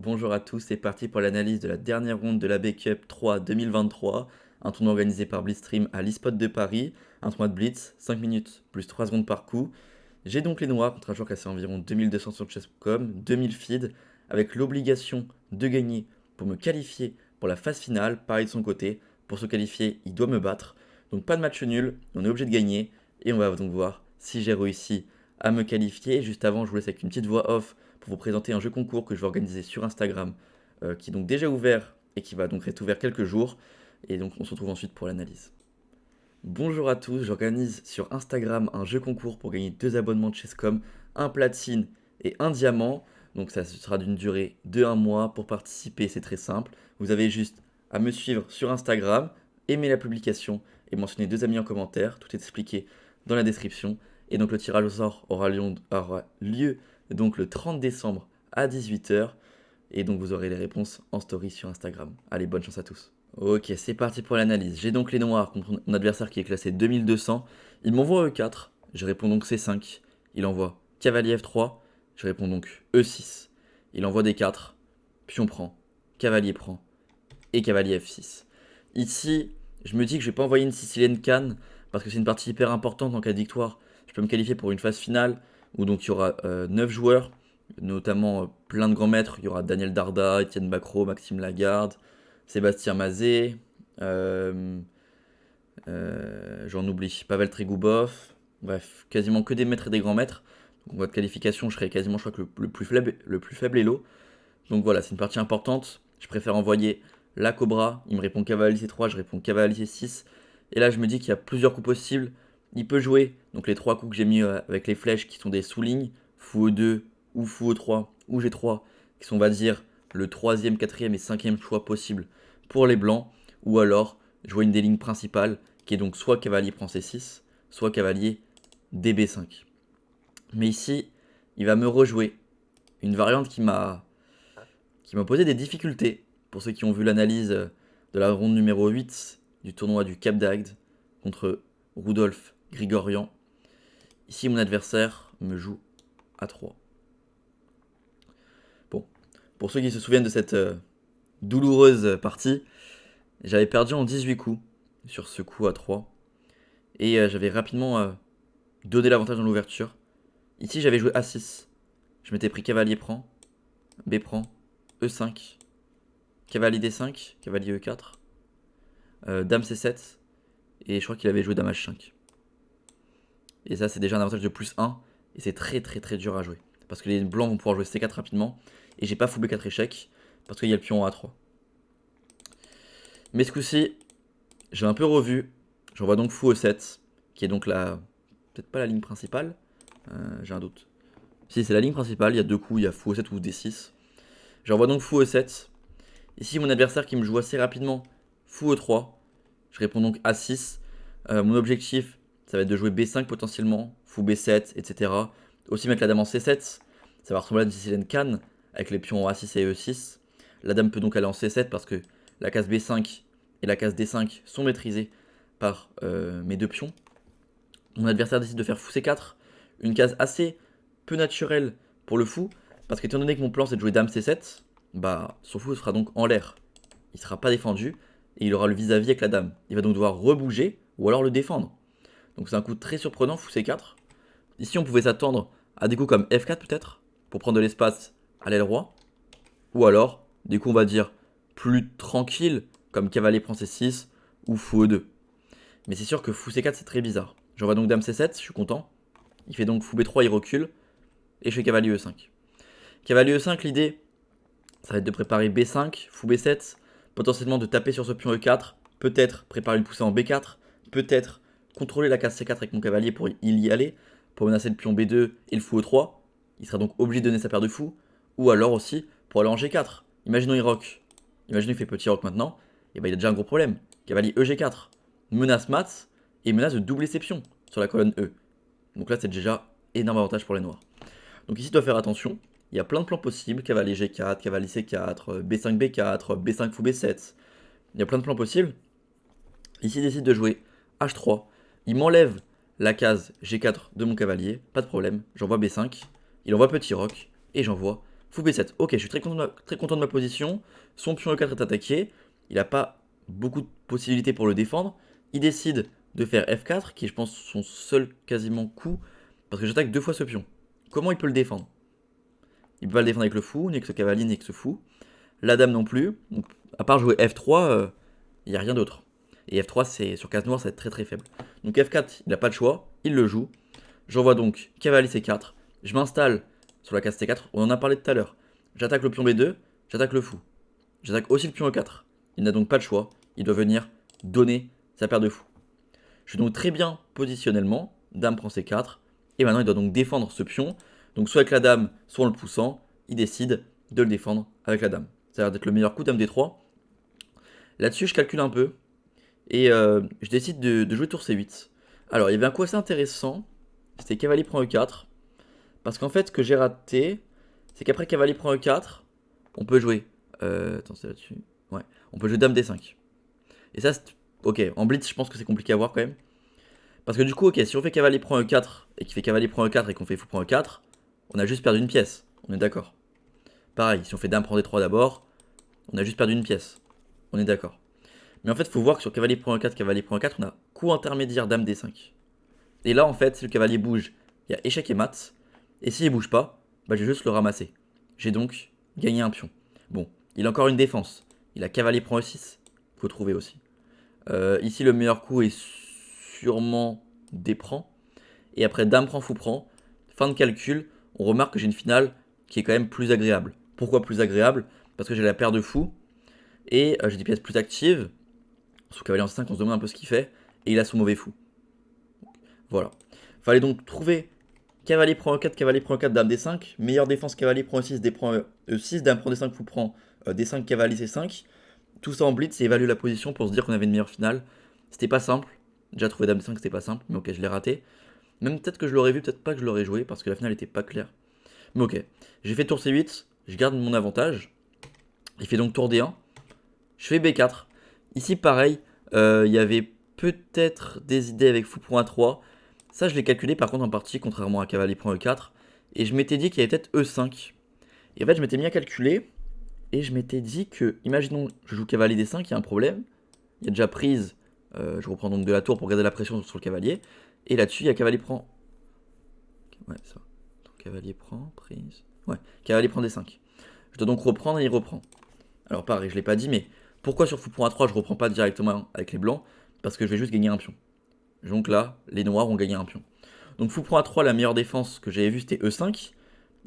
Bonjour à tous, c'est parti pour l'analyse de la dernière ronde de la B-Cup 3 2023, un tournoi organisé par Blitzstream à l'eSpot de Paris, un tournoi de Blitz, 5 minutes plus 3 secondes par coup. J'ai donc les noirs contre un joueur qui a fait environ 2200 sur chess.com, 2000 feeds, avec l'obligation de gagner pour me qualifier pour la phase finale. Pareil de son côté, pour se qualifier, il doit me battre. Donc pas de match nul, on est obligé de gagner, et on va donc voir si j'ai réussi à me qualifier. Juste avant, je vous laisse avec une petite voix off pour vous présenter un jeu concours que je vais organiser sur Instagram, qui est donc déjà ouvert et qui va donc être ouvert quelques jours. Et donc on se retrouve ensuite pour l'analyse. Bonjour à tous, j'organise sur Instagram un jeu concours pour gagner 2 abonnements de Chesscom, un platine et un diamant. Donc ça sera d'une durée de 1 mois. Pour participer, c'est très simple. Vous avez juste à me suivre sur Instagram, aimer la publication et mentionner 2 amis en commentaire. Tout est expliqué dans la description. Et donc le tirage au sort aura lieu donc le 30 décembre à 18h. Et donc vous aurez les réponses en story sur Instagram. Allez, bonne chance à tous. Ok, c'est parti pour l'analyse. J'ai donc les noirs contre mon adversaire qui est classé 2200. Il m'envoie E4, je réponds donc C5. Il envoie cavalier F3, je réponds donc E6. Il envoie D4, pion prend, cavalier prend et cavalier F6. Ici, je me dis que je vais pas envoyer une sicilienne canne parce que c'est une partie hyper importante en cas de victoire. Je peux me qualifier pour une phase finale où donc il y aura 9 joueurs, notamment plein de grands maîtres. Il y aura Daniel Darda, Étienne Bacrot, Maxime Lagarde, Sébastien Mazet, euh, j'en oublie, Pavel Trigoubov, bref, quasiment que des maîtres et des grands maîtres. Donc en mode qualification, je serai quasiment, je crois que le plus faible Elo. Donc voilà, c'est une partie importante. Je préfère envoyer la Cobra. Il me répond cavalier C3, je réponds cavalier C6. Et là, je me dis qu'il y a plusieurs coups possibles. Il peut jouer donc les 3 coups que j'ai mis avec les flèches qui sont des sous-lignes, fou E2 ou fou E3 ou G3, qui sont, on va dire, le troisième, quatrième et cinquième choix possible pour les blancs. Ou alors jouer une des lignes principales qui est donc soit cavalier prend C6, soit cavalier DB5. Mais ici, il va me rejouer une variante qui m'a posé des difficultés. Pour ceux qui ont vu l'analyse de la ronde numéro 8 du tournoi du Cap d'Agde contre Rudolf Grigorian. Ici, mon adversaire me joue à 3. Bon, pour ceux qui se souviennent de cette douloureuse partie, j'avais perdu en 18 coups sur ce coup à 3. Et j'avais rapidement donné l'avantage dans l'ouverture. Ici, j'avais joué A6. Je m'étais pris cavalier prend, B prend, E5, cavalier D5, cavalier E4, dame C7, et je crois qu'il avait joué dame H5. Et ça, c'est déjà un avantage de plus 1, et c'est très très très dur à jouer. Parce que les blancs vont pouvoir jouer C4 rapidement, et j'ai pas fou B4 échec, parce qu'il y a le pion en A3. Mais ce coup-ci, j'ai un peu revu, j'envoie donc fou E7, qui est donc la... peut-être pas la ligne principale, j'ai un doute. Si, c'est la ligne principale, il y a 2 coups, il y a fou E7 ou D6. J'envoie donc fou E7. Ici, mon adversaire qui me joue assez rapidement, fou E3. Je réponds donc A6. Mon objectif, ça va être de jouer B5 potentiellement, fou B7, etc. Aussi mettre la dame en C7. Ça va ressembler à une sicilienne canne, avec les pions A6 et E6. La dame peut donc aller en C7 parce que la case B5 et la case D5 sont maîtrisées par mes 2 pions. Mon adversaire décide de faire fou C4, une case assez peu naturelle pour le fou, parce qu'étant donné que mon plan c'est de jouer dame C7, bah son fou sera donc en l'air. Il sera pas défendu, et il aura le vis-à-vis avec la dame. Il va donc devoir rebouger, ou alors le défendre. Donc c'est un coup très surprenant, fou C4. Ici on pouvait s'attendre à des coups comme F4 peut-être, pour prendre de l'espace à l'aile roi, ou alors des coups on va dire plus tranquilles, comme cavalier prend C6, ou fou E2. Mais c'est sûr que fou C4 c'est très bizarre. J'envoie donc dame C7, je suis content. Il fait donc fou B3, il recule. Et je fais cavalier E5. Cavalier E5, l'idée, ça va être de préparer B5, fou B7, potentiellement de taper sur ce pion E4, peut-être préparer une poussée en B4, peut-être contrôler la case C4 avec mon cavalier pour y aller, pour menacer le pion B2 et le fou E3. Il sera donc obligé de donner sa paire de fous. Ou alors aussi pour aller en G4. Imaginons il rock. Imaginons il fait petit rock maintenant. Et bah il a déjà un gros problème. Cavalier EG4. Menace mat et menace de doubler ses pions sur la colonne E. Donc là c'est déjà énorme avantage pour les noirs. Donc ici, tu dois faire attention. Il y a plein de plans possibles. Cavalier G4, cavalier C4, B5 B4, B5 fou B7. Il y a plein de plans possibles. Ici, il décide de jouer H3. Il m'enlève la case G4 de mon cavalier. Pas de problème. J'envoie B5. Il envoie petit roc. Et j'envoie Fou B7. Ok, je suis très content de ma position. Son pion E4 est attaqué. Il n'a pas beaucoup de possibilités pour le défendre. Il décide de faire F4, qui est, je pense, son seul quasiment coup, parce que j'attaque 2 fois ce pion. Comment il peut le défendre? Il peut pas le défendre avec le fou, ni avec ce cavalier, ni avec ce fou. La dame non plus. Donc, à part jouer F3, il n'y a rien d'autre. Et F3, c'est sur case noire, ça va être très très faible. Donc F4, il n'a pas le choix, il le joue. J'envoie donc cavalier C4. Je m'installe sur la case C4, on en a parlé tout à l'heure. J'attaque le pion B2, j'attaque le fou. J'attaque aussi le pion E4. Il n'a donc pas le choix, il doit venir donner sa paire de fous. Je suis donc très bien positionnellement, dame prend C4, et maintenant il doit donc défendre ce pion. Donc soit avec la dame, soit en le poussant, il décide de le défendre avec la dame. Ça a l'air d'être le meilleur coup, dame D3. Là-dessus, je calcule un peu, et je décide de jouer tour C8. Alors, il y avait un coup assez intéressant, c'était cavalier prend E4, parce qu'en fait, ce que j'ai raté, c'est qu'après cavalier prend E4, on peut jouer... attends, c'est là-dessus. Ouais, on peut jouer dame D5. Et ça, c'est... Ok, en blitz, je pense que c'est compliqué à voir quand même. Parce que du coup, ok, si on fait cavalier prend E4, et qu'il fait cavalier prend E4, et qu'on fait fou prend E4, on a juste perdu une pièce, on est d'accord. Pareil, si on fait dame prend D3 d'abord, on a juste perdu une pièce, on est d'accord. Mais en fait, il faut voir que sur cavalier prend E4, cavalier prend E4, on a coup intermédiaire dame D5. Et là, en fait, si le cavalier bouge, il y a échec et mat. Et s'il bouge pas, bah, je vais juste le ramasser. J'ai donc gagné un pion. Bon, il a encore une défense. Il a cavalier prend E6. Faut trouver aussi. Ici, le meilleur coup est sûrement D prend. Et après, dame prend, fou prend. Fin de calcul, on remarque que j'ai une finale qui est quand même plus agréable. Pourquoi plus agréable? Parce que j'ai la paire de fous. Et j'ai des pièces plus actives. Sous cavalier en C5, on se demande un peu ce qu'il fait. Et il a son mauvais fou. Voilà. Fallait donc trouver cavalier prend E4, cavalier prend E4, dame D5. Meilleure défense, cavalier prend E6, D prend E6, dame prend D5, fou prend D5, cavalier C5. Tout ça en blitz et évaluer la position pour se dire qu'on avait une meilleure finale. C'était pas simple. Déjà trouver dame D5, c'était pas simple, mais ok, je l'ai raté. Même peut-être que je l'aurais vu, peut-être pas que je l'aurais joué parce que la finale était pas claire. Mais ok, j'ai fait tour C8, je garde mon avantage. Il fait donc tour D1. Je fais B4. Ici, pareil, il y avait peut-être des idées avec fou prend A3. Ça, je l'ai calculé par contre en partie, contrairement à cavalier prend E4. Et je m'étais dit qu'il y avait peut-être E5. Et en fait, je m'étais mis à calculer. Et je m'étais dit que, imaginons, je joue cavalier D5, il y a un problème. Il y a déjà prise. Je reprends donc de la tour pour garder la pression sur le cavalier. Et là-dessus, il y a cavalier prend. Ouais, ça. Donc, cavalier prend, prise. Ouais, cavalier prend D5. Je dois donc reprendre et il reprend. Alors, pareil, je l'ai pas dit, mais pourquoi sur fou prend A3, je reprends pas directement avec les blancs? Parce que je vais juste gagner un pion. Donc là, les noirs ont gagné un pion. Donc fou prend A3, la meilleure défense que j'avais vue, c'était E5.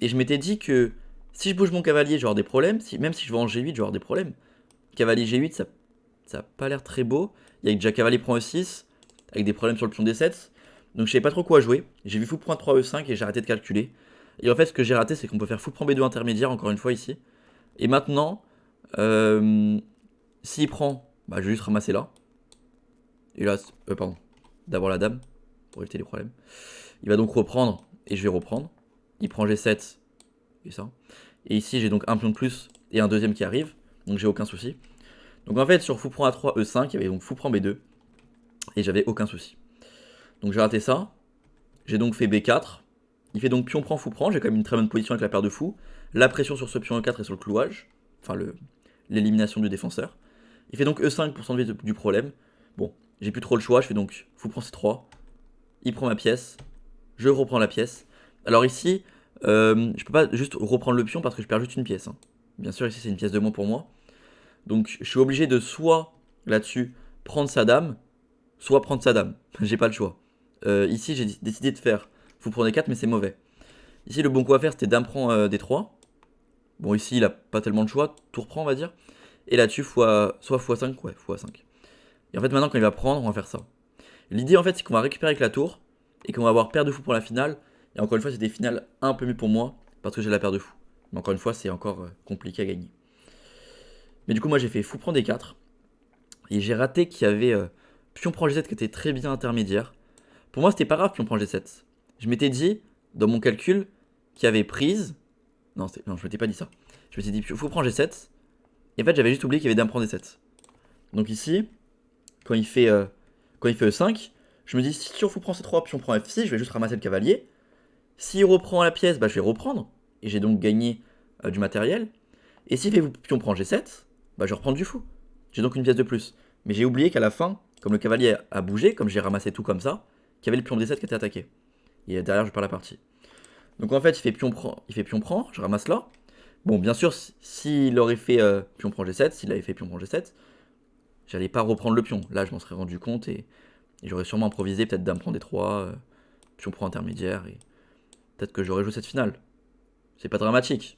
Et je m'étais dit que si je bouge mon cavalier, je vais avoir des problèmes. Même si je vais en G8, je vais avoir des problèmes. Cavalier G8, ça a pas l'air très beau. Il y a déjà cavalier prend E6, avec des problèmes sur le pion D7. Donc je savais pas trop quoi jouer. J'ai vu fou prend A3, E5 et j'ai arrêté de calculer. Et en fait, ce que j'ai raté, c'est qu'on peut faire fou prend B2 intermédiaire, encore une fois ici. Et maintenant, s'il prend, bah, je vais juste ramasser là. Et là, pardon. D'abord la dame, pour éviter les problèmes. Il va donc reprendre, et je vais reprendre. Il prend G7, et ça. Et ici, j'ai donc un pion de plus, et un deuxième qui arrive. Donc j'ai aucun souci. Donc en fait, sur fou prend A3, E5, il y avait donc fou prend B2. Et j'avais aucun souci. Donc j'ai raté ça. J'ai donc fait B4. Il fait donc pion prend, fou prend. J'ai quand même une très bonne position avec la paire de fous. La pression sur ce pion E4 et sur le clouage. Enfin, l'élimination du défenseur. Il fait donc E5 pour s'enlever du problème. Bon, j'ai plus trop le choix. Je fais donc fou prend C3. Il prend ma pièce. Je reprends la pièce. Alors ici, je peux pas juste reprendre le pion parce que je perds juste une pièce. Hein. Bien sûr, ici c'est une pièce de moins pour moi. Donc je suis obligé de soit là-dessus prendre sa dame, soit prendre sa dame. J'ai pas le choix. Ici, j'ai décidé de faire fou prend D4, mais c'est mauvais. Ici, le bon coup à faire, c'était dame prend D3. Bon, ici, il a pas tellement de choix. Tour prend, on va dire. Et là-dessus, soit x5, ouais, x5. Et en fait, maintenant, quand il va prendre, on va faire ça. L'idée, en fait, c'est qu'on va récupérer avec la tour et qu'on va avoir paire de fou pour la finale. Et encore une fois, c'est des finales un peu mieux pour moi parce que j'ai la paire de fou. Mais encore une fois, c'est encore compliqué à gagner. Mais du coup, moi, j'ai fait fou prend D4. Et j'ai raté qu'il y avait pion prend G7 qui était très bien intermédiaire. Pour moi, c'était pas grave pion prend G7. Je m'étais dit, dans mon calcul, qu'il y avait prise. Non, je m'étais pas dit ça. Je m'étais dit fou prend G7. Et en fait, j'avais juste oublié qu'il y avait dame prend D7. Donc ici, quand il fait E5, je me dis, si sur fou prend C3, pion prend F6, je vais juste ramasser le cavalier. S'il reprend la pièce, bah, je vais reprendre. Et j'ai donc gagné du matériel. Et s'il fait pion prend G7, bah je reprends du fou. J'ai donc une pièce de plus. Mais j'ai oublié qu'à la fin, comme le cavalier a bougé, comme j'ai ramassé tout comme ça, qu'il y avait le pion D7 qui était attaqué. Et derrière, je perds la partie. Donc en fait, il fait pion prend, je ramasse là. Bon, bien sûr, s'il aurait fait pion prend G7, s'il avait fait pion prend G7, j'allais pas reprendre le pion. Là, je m'en serais rendu compte et j'aurais sûrement improvisé, peut-être dame prend D3, pion prend intermédiaire, et peut-être que j'aurais joué cette finale. C'est pas dramatique.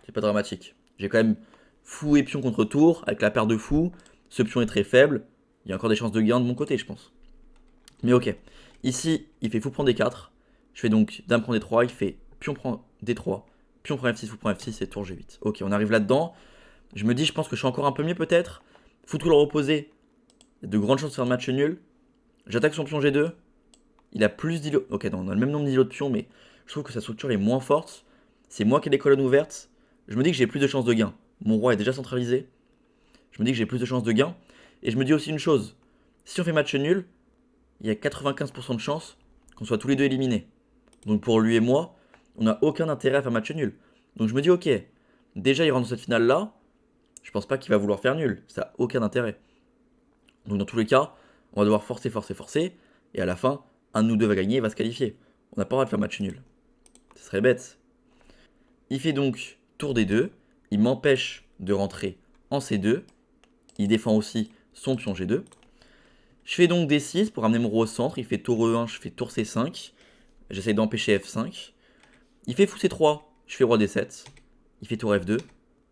C'est pas dramatique. J'ai quand même fou et pion contre tour, avec la paire de fous. Ce pion est très faible. Il y a encore des chances de gain de mon côté, je pense. Mais ok. Ici, il fait fou prend D4. Je fais donc dame prend D3, il fait pion prend D3, pion prend F6, fou prend F6 et tour G8. Ok, on arrive là-dedans. Je me dis, je pense que je suis encore un peu mieux peut-être. Fou tout le reposer. Il y a de grandes chances de faire un match nul. J'attaque son pion G2. Il a plus d'îlots. Ok, non, on a le même nombre d'îlots de pions, mais je trouve que sa structure est moins forte. C'est moi qui ai les colonnes ouvertes. Je me dis que j'ai plus de chances de gain. Mon roi est déjà centralisé. Je me dis que j'ai plus de chances de gain. Et je me dis aussi une chose. Si on fait match nul, il y a 95% de chances qu'on soit tous les deux éliminés. Donc pour lui et moi, on n'a aucun intérêt à faire match nul. Donc je me dis, ok, déjà il rentre dans cette finale-là. Je pense pas qu'il va vouloir faire nul. Ça n'a aucun intérêt. Donc dans tous les cas, on va devoir forcer, forcer, forcer. Et à la fin, un de nous deux va gagner et va se qualifier. On n'a pas le droit de faire match nul. Ce serait bête. Il fait donc tour D2. Il m'empêche de rentrer en C2. Il défend aussi son pion G2. Je fais donc D6 pour ramener mon roi au centre. Il fait tour E1, je fais tour C5. J'essaie d'empêcher F5. Il fait fou C3, je fais roi D7. Il fait tour F2,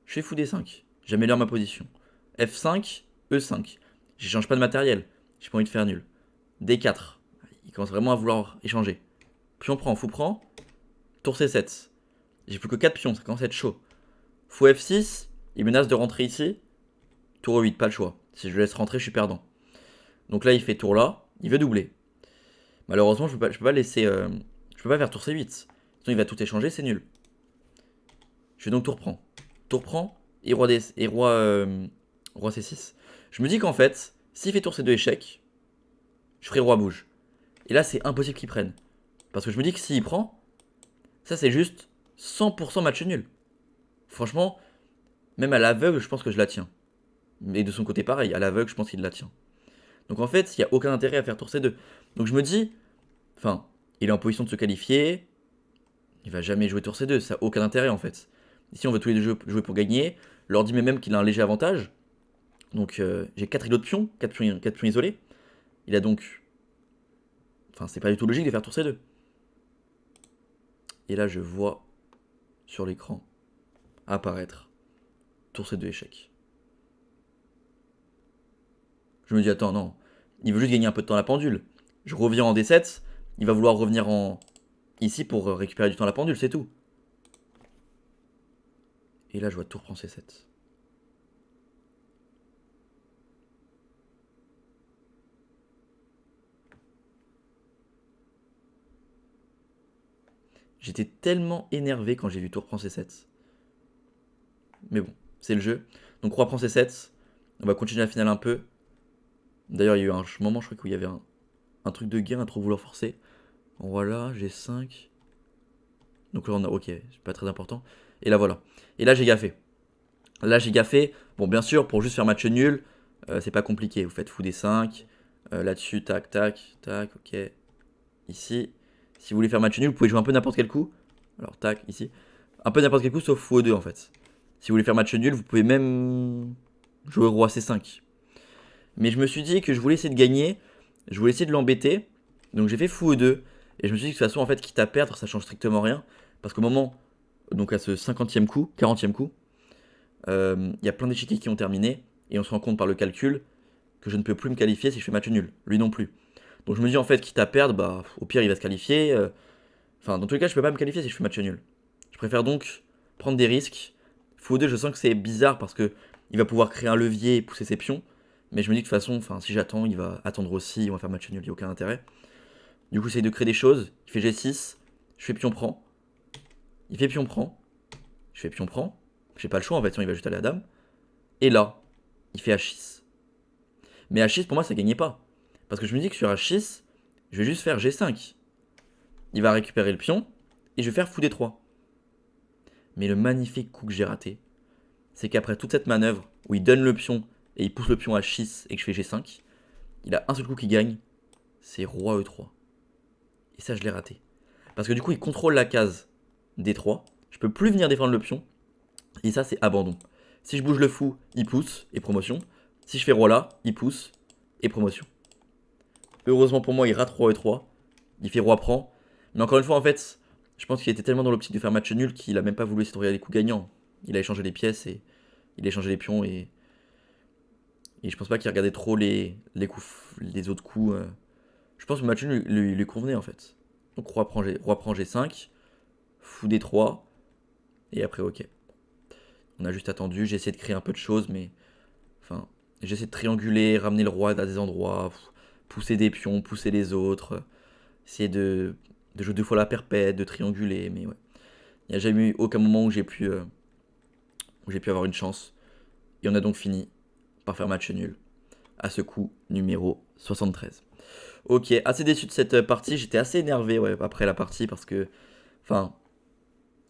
je fais fou D5. J'améliore ma position. F5, E5. J'échange pas de matériel. J'ai pas envie de faire nul. D4. Il commence vraiment à vouloir échanger. Pion prend, fou prend. Tour C7. J'ai plus que 4 pions, ça commence à être chaud. Fou F6, il menace de rentrer ici. Tour E8, pas le choix. Si je le laisse rentrer, je suis perdant. Donc là, il fait tour là, il veut doubler. Malheureusement, je peux pas laisser. Je peux pas faire tour C8. Sinon, il va tout échanger, c'est nul. Je vais donc tour prend. Tour prend et roi, roi C6. Je me dis qu'en fait, s'il fait tour C2 échec, je ferai roi bouge. Et là, c'est impossible qu'il prenne. Parce que je me dis que s'il prend, ça c'est juste 100% match nul. Franchement, même à l'aveugle, je pense que je la tiens. Et de son côté, pareil, à l'aveugle, je pense qu'il la tient. Donc en fait, il n'y a aucun intérêt à faire tour C2. Donc je me dis, enfin, il est en position de se qualifier, il va jamais jouer tour C2, ça n'a aucun intérêt en fait. Ici, on veut tous les deux jouer pour gagner. L'ordi met même qu'il a un léger avantage. Donc j'ai 4 îlots de pions, 4 pions isolés. Il a donc. Enfin, c'est pas du tout logique de faire tour C2. Et là, je vois sur l'écran apparaître tour C2 échec. Je me dis, attends, non. Il veut juste gagner un peu de temps à la pendule. Je reviens en D7. Il va vouloir revenir ici pour récupérer du temps à la pendule, c'est tout. Et là, je vois tour prend C7. J'étais tellement énervé quand j'ai vu tour prend C7. Mais bon, c'est le jeu. Donc roi prend C7. On va continuer la finale un peu. D'ailleurs, il y a eu un moment, je crois, où il y avait un truc de gain à trop vouloir forcer. Voilà, G5. Donc là, on a. Ok, c'est pas très important. Et là, voilà. Et là, j'ai gaffé. Là, j'ai gaffé. Bon, bien sûr, pour juste faire match nul, c'est pas compliqué. Vous faites fou D5. Là-dessus, tac, tac, tac, ok. Ici. Si vous voulez faire match nul, vous pouvez jouer un peu n'importe quel coup. Alors, tac, ici. Un peu n'importe quel coup, sauf fou E2 en fait. Si vous voulez faire match nul, vous pouvez même jouer roi C5. Mais je me suis dit que je voulais essayer de gagner. Je voulais essayer de l'embêter. Donc j'ai fait fou E2. Et je me suis dit que de toute façon, en fait, quitte à perdre, ça change strictement rien. Parce qu'au moment, donc à ce 50e coup, 40e coup, il y a plein d'échiquiers qui ont terminé. Et on se rend compte par le calcul que je ne peux plus me qualifier si je fais match nul. Lui non plus. Donc je me dis en fait, quitte à perdre, bah au pire il va se qualifier. Enfin, dans tous les cas, je peux pas me qualifier si je fais match nul. Je préfère donc prendre des risques. Fou 2, je sens que c'est bizarre parce que il va pouvoir créer un levier et pousser ses pions. Mais je me dis que de toute façon, enfin, si j'attends, il va attendre aussi, on va faire match nul, il n'y a aucun intérêt. Du coup, j'essaye de créer des choses. Il fait G6, je fais pion prend. Il fait pion prend. Je fais pion prend. J'ai pas le choix en fait, sinon il va juste aller à dame. Et là, il fait H6. Mais H6 pour moi, ça gagnait pas. Parce que je me dis que sur H6, je vais juste faire G5. Il va récupérer le pion et je vais faire fou D3. Mais le magnifique coup que j'ai raté, c'est qu'après toute cette manœuvre, où il donne le pion, et il pousse le pion à 6 et que je fais G5, il a un seul coup qui gagne, c'est Roi E3. Et ça, je l'ai raté. Parce que du coup, il contrôle la case D3. Je peux plus venir défendre le pion. Et ça, c'est abandon. Si je bouge le fou, il pousse et promotion. Si je fais Roi là, il pousse et promotion. Heureusement pour moi, il rate Roi E3. Il fait Roi prend. Mais encore une fois, en fait, je pense qu'il était tellement dans l'optique de faire match nul qu'il a même pas voulu essayer de regarder les coups gagnants. Il a échangé les pièces et il a échangé les pions et je pense pas qu'il regardait trop les autres coups. Je pense que le match nul lui convenait en fait. Donc Roi prend G5, Fou D3, et après ok. On a juste attendu, j'ai essayé de créer un peu de choses, mais enfin, j'ai essayé de trianguler, ramener le roi à des endroits, pousser des pions, pousser les autres, essayer de jouer deux fois la perpète, de trianguler, mais ouais. Il n'y a jamais eu aucun moment où j'ai pu avoir une chance. Et on a donc fini par faire match nul à ce coup numéro 73. Ok, assez déçu de cette partie, j'étais assez énervé ouais, après la partie parce que, enfin,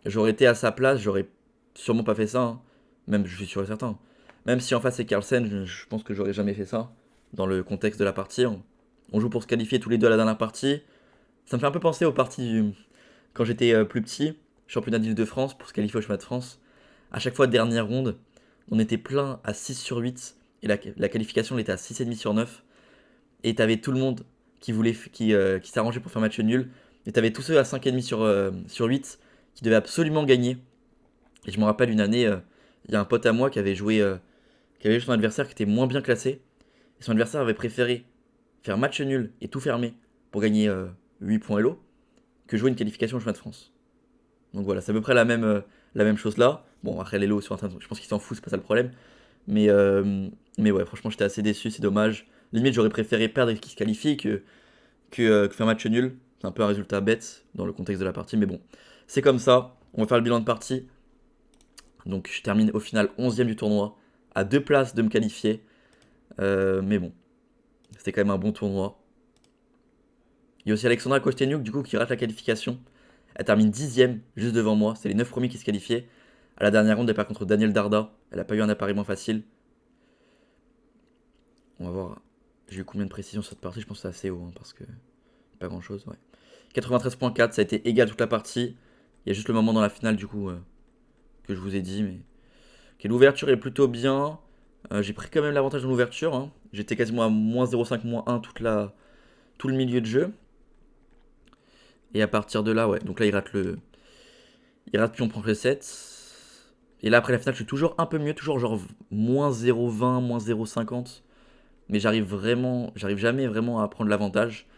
j'aurais été à sa place, j'aurais sûrement pas fait ça, hein. Même, je suis sûr et certain. Même si en face c'est Carlsen, je pense que j'aurais jamais fait ça dans le contexte de la partie. On joue pour se qualifier tous les deux à la dernière partie. Ça me fait un peu penser aux parties quand j'étais plus petit, championnat d'Île-de-France pour se qualifier au championnat de France. À chaque fois, dernière ronde, on était plein à 6 sur 8 et la qualification elle était à 6,5 sur 9. Et t'avais tout le monde qui s'arrangeait pour faire match nul. Et t'avais tous ceux à 5,5 sur 8 qui devaient absolument gagner. Et je me rappelle une année, il y a un pote à moi qui avait joué son adversaire qui était moins bien classé. Et son adversaire avait préféré faire match nul et tout fermer pour gagner 8 points Elo que jouer une qualification au championnat de France. Donc voilà, c'est à peu près la même chose là. Bon, après l'Elo sur Internet, je pense qu'il s'en fout, c'est pas ça le problème. Mais, euh, mais ouais, franchement, j'étais assez déçu, c'est dommage. Limite, j'aurais préféré perdre et qu'il se qualifie que faire match nul. C'est un peu un résultat bête dans le contexte de la partie, mais bon. C'est comme ça, on va faire le bilan de partie. Donc je termine au final 11ème du tournoi, à 2 places de me qualifier. Mais bon, c'était quand même un bon tournoi. Il y a aussi Alexandra Kosteniuk du coup qui rate la qualification. Elle termine 10ème juste devant moi. C'est les 9 premiers qui se qualifiaient. À la dernière ronde, elle perd contre Daniel Darda. Elle n'a pas eu un appariement facile. On va voir. J'ai eu combien de précision sur cette partie. Je pense que c'est assez haut hein, parce que pas grand chose. Ouais. 93.4, ça a été égal toute la partie. Il y a juste le moment dans la finale du coup que je vous ai dit. Mais l'ouverture est plutôt bien. J'ai pris quand même l'avantage dans l'ouverture. Hein. J'étais quasiment à moins 0,5, moins 1 tout le milieu de jeu. Et à partir de là, ouais. Donc là, il rate pion prend le 7. Et là, après la finale, je suis toujours un peu mieux. Toujours genre moins 0,20, moins 0,50. Mais j'arrive jamais vraiment à prendre l'avantage.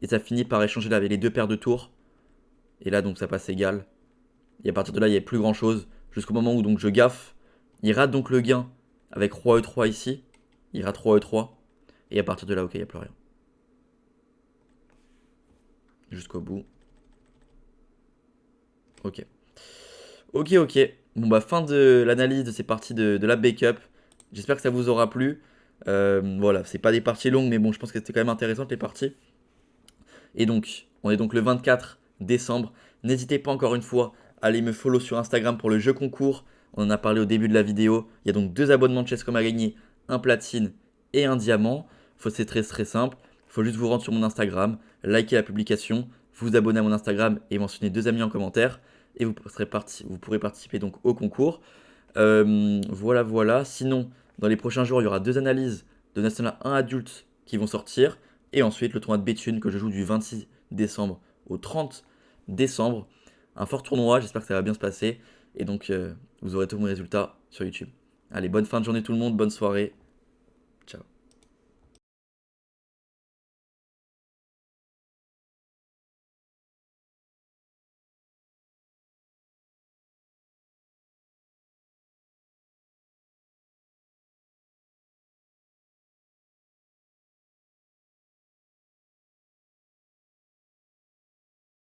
Et ça finit par échanger là avec les deux paires de tours. Et là, donc, ça passe égal. Et à partir de là, il n'y a plus grand chose. Jusqu'au moment où donc je gaffe. Il rate donc le gain avec Roi E3 ici. Il rate Roi E3. Et à partir de là, ok, il n'y a plus rien. Jusqu'au bout. Ok. Ok. Bon bah fin de l'analyse de ces parties de la backup. J'espère que ça vous aura plu. Voilà, c'est pas des parties longues, mais bon, je pense que c'était quand même intéressant les parties. Et donc, on est donc le 24 décembre. N'hésitez pas encore une fois à aller me follow sur Instagram pour le jeu concours. On en a parlé au début de la vidéo. Il y a donc 2 abonnements de Chess.com à gagner, un platine et un diamant. C'est très simple. Il faut juste vous rendre sur mon Instagram, liker la publication, vous abonner à mon Instagram et mentionner 2 amis en commentaire. Et vous pourrez participer donc au concours. Voilà. Sinon, dans les prochains jours, il y aura 2 analyses de National 1 adulte qui vont sortir. Et ensuite, le tournoi de Béthune que je joue du 26 décembre au 30 décembre. Un fort tournoi, j'espère que ça va bien se passer. Et donc, vous aurez tous mes résultats sur YouTube. Allez, bonne fin de journée tout le monde, bonne soirée. Ciao.